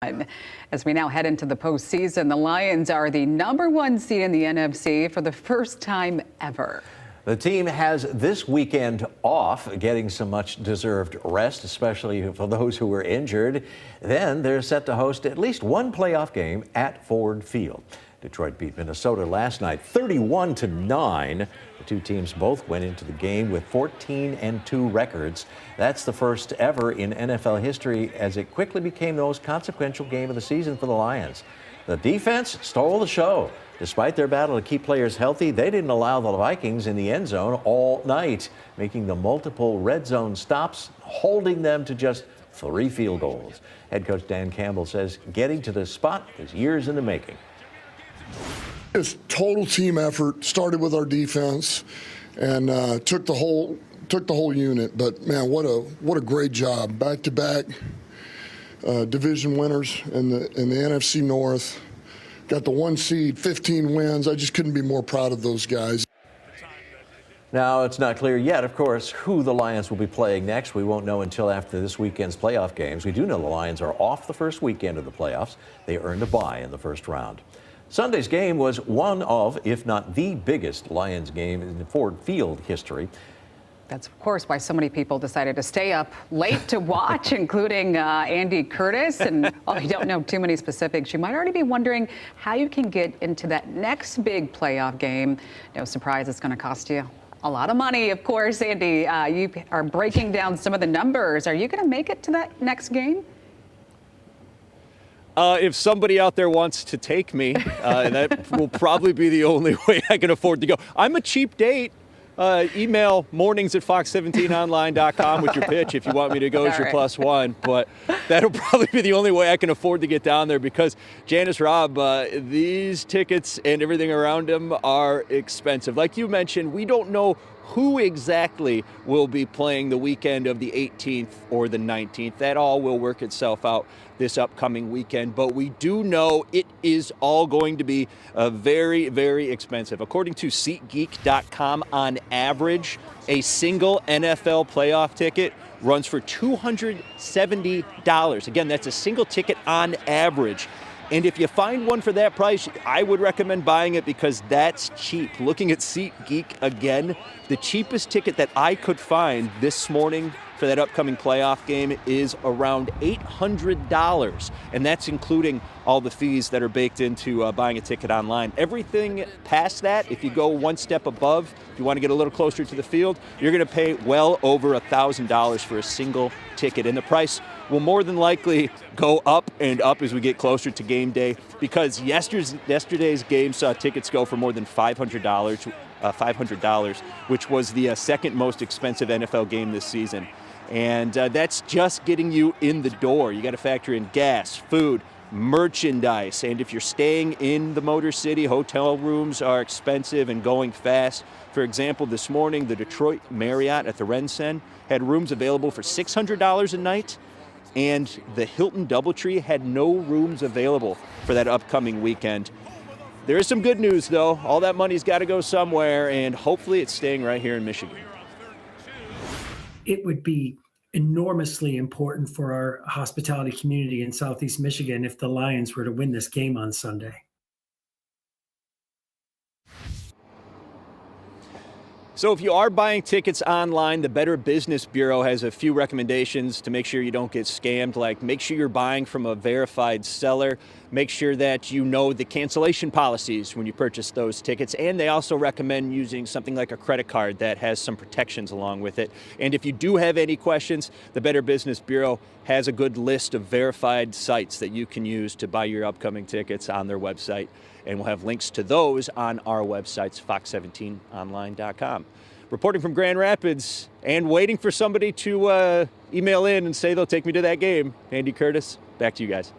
As we now head into the postseason, the Lions are the #1 seed in the NFC for the first time ever. The team has this weekend off, getting some much-deserved rest, especially for those who were injured. Then they're set to host at least one playoff game at Ford Field. Detroit beat Minnesota last night 31-9. The two teams both went into the game with 14-2 records. That's the first ever in NFL history, as it quickly became the most consequential game of the season for the Lions. The defense stole the show. Despite their battle to keep players healthy, they didn't allow the Vikings in the end zone all night, making the multiple red zone stops, holding them to just 3 field goals. Head coach Dan Campbell says getting to this spot is years in the making. It's total team effort. Started with our defense, and took the whole unit. But man, what a great job! Back-to-back division winners in the NFC North. Got the 1 seed, 15 wins. I just couldn't be more proud of those guys. Now, it's not clear yet, of course, who the Lions will be playing next. We won't know until after this weekend's playoff games. We do know the Lions are off the first weekend of the playoffs. They earned a bye in the first round. Sunday's game was one of, if not the biggest, Lions game in Ford Field history. That's, of course, why so many people decided to stay up late to watch, including Andy Curtis. And while you don't know too many specifics, you might already be wondering how you can get into that next big playoff game. No surprise, it's going to cost you a lot of money, of course. Andy, you are breaking down some of the numbers. Are you going to make it to that next game? If somebody out there wants to take me, that will probably be the only way I can afford to go. I'm a cheap date. Email mornings@fox17online.com with your pitch if you want me to go as your +1. But that'll probably be the only way I can afford to get down there, because Janice, Rob, these tickets and everything around them are expensive. Like you mentioned, we don't know who exactly will be playing the weekend of the 18th or the 19th. That all will work itself out this upcoming weekend, but we do know it is all going to be very, very expensive. According to SeatGeek.com, on average, a single NFL playoff ticket runs for $270. Again, that's a single ticket on average. And if you find one for that price, I would recommend buying it, because that's cheap. Looking at SeatGeek again, the cheapest ticket that I could find this morning for that upcoming playoff game is around $800. And that's including all the fees that are baked into buying a ticket online. Everything past that, if you go one step above, if you want to get a little closer to the field, you're going to pay well over $1,000 for a single ticket. And the price will more than likely go up and up as we get closer to game day, because yesterday's game saw tickets go for more than $500, which was the second most expensive NFL game this season. And that's just getting you in the door. You got to factor in gas, food, merchandise. And if you're staying in the Motor City, hotel rooms are expensive and going fast. For example, this morning, the Detroit Marriott at the RenCen had rooms available for $600 a night. And the Hilton DoubleTree had no rooms available for that upcoming weekend. There is some good news, though. All that money's got to go somewhere, and hopefully it's staying right here in Michigan. It would be enormously important for our hospitality community in Southeast Michigan if the Lions were to win this game on Sunday. So if you are buying tickets online, the Better Business Bureau has a few recommendations to make sure you don't get scammed. Like, make sure you're buying from a verified seller. Make sure that you know the cancellation policies when you purchase those tickets. And they also recommend using something like a credit card that has some protections along with it. And if you do have any questions, the Better Business Bureau has a good list of verified sites that you can use to buy your upcoming tickets on their website. And we'll have links to those on our websites, fox17online.com. Reporting from Grand Rapids and waiting for somebody to email in and say they'll take me to that game, Andy Curtis, back to you guys.